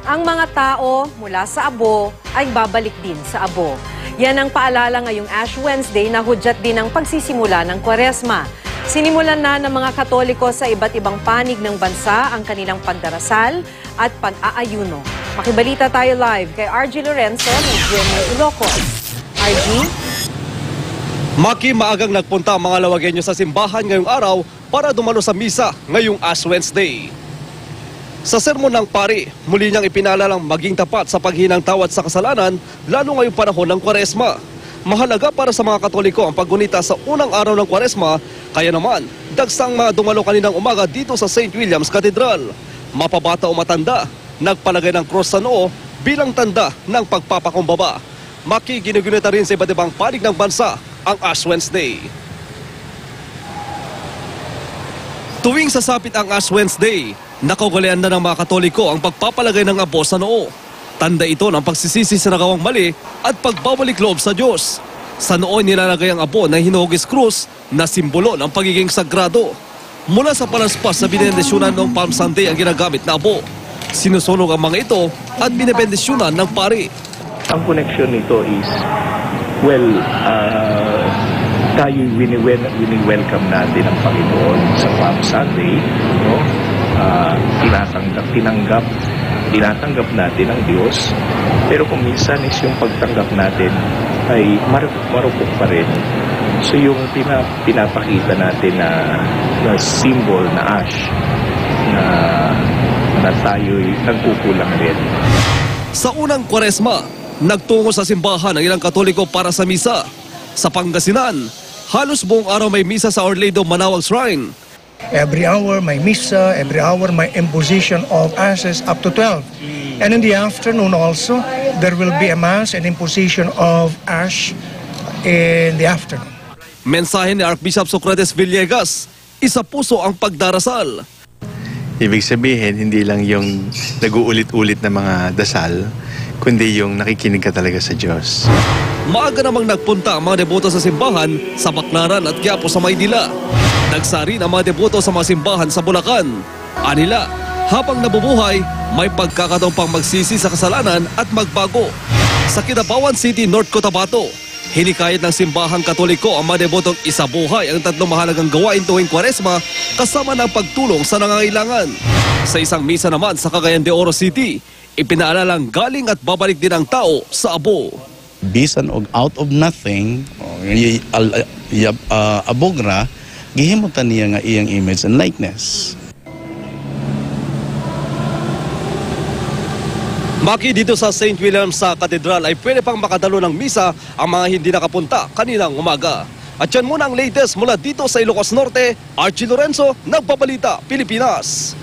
Ang mga tao mula sa abo ay babalik din sa abo. Yan ang paalala ngayong Ash Wednesday na hudyat din ang pagsisimula ng Kwaresma. Sinimulan na ng mga Katoliko sa iba't ibang panig ng bansa ang kanilang pagdarasal at pag-aayuno. Makibalita tayo live kay RG Lorenzo ng GMA Ilocos. RG? Maki, maagang nagpunta ang mga Lawagueño sa simbahan ngayong araw para dumalo sa misa ngayong Ash Wednesday. Sa sermon ng pari, muli niyang ipinalalang maging tapat sa paghinang tawad sa kasalanan, lalo ngayong panahon ng Kwaresma. Mahalaga para sa mga Katoliko ang paggunita sa unang araw ng Kwaresma, kaya naman, dagsang mga dumalo kaninang umaga dito sa St. William's Cathedral. Mapabata o matanda, nagpalagay ng cross sa noo bilang tanda ng pagpapakumbaba. Maki, ginugunita rin sa iba't ibang panig ng bansa ang Ash Wednesday. Tuwing sasapit ang Ash Wednesday, nakaugalingan na ng mga Katoliko ang pagpapalagay ng abo sa noo. Tanda ito ng pagsisisi sa nagawang mali at pagbabalik loob sa Diyos. Sa noo nilalagay ang abo na hinuhugis krus na simbolo ng pagiging sagrado. Mula sa palaspas sa binendisyonan noong Palm Sunday ang ginagamit na abo. Sinusunog ang mga ito at binebendisyonan ng pari. Ang connection nito is, tayo wini-welcome natin ang Panginoon sa Palm Sunday, no? Tinatanggap natin ang Diyos, pero kung minsan is yung pagtanggap natin ay marupok pa rin. So yung pinapakita natin na symbol na ash na tayo'y nagkukulang rin. Sa unang Kwaresma, nagtungo sa simbahan ang ilang Katoliko para sa misa. Sa Pangasinan, halos buong araw may misa sa Our Lady of Manaoag Shrine. Every hour may misa, every hour may imposition of ashes up to 12. And in the afternoon also, there will be a mass and imposition of ash in the afternoon. Mensahe ni Archbishop Socrates Villegas, isa puso ang pagdarasal. Ibig sabihin, hindi lang yung nag-uulit-ulit na mga dasal, kundi yung nakikinig ka talaga sa Diyos. Maaga namang nagpunta ang mga deboto sa simbahan sa Baclaran at Quiapo sa Maynila. Nagsarin ang mga deboto sa mga simbahan sa Bulacan. Anila, habang nabubuhay, may pagkakataong pang magsisi sa kasalanan at magbago. Sa Kidapawan City, North Cotabato, hinikayat ng simbahang Katoliko ang mga debotong isabuhay ang tatlong mahalagang gawain tuwing Kwaresma kasama ng pagtulong sa nangangailangan. Sa isang misa naman sa Cagayan de Oro City, ipinaalalang galing at babalik din ang tao sa abo. Bisan og out of nothing, abogra, gihimutan niya nga iyang image and likeness. Maki, dito sa St. William's sa Cathedral ay pwede pang makadalo ng misa ang mga hindi nakapunta kaninang umaga. At yan muna ang latest mula dito sa Ilocos Norte. Archie Lorenzo, Nagbabalita, Pilipinas.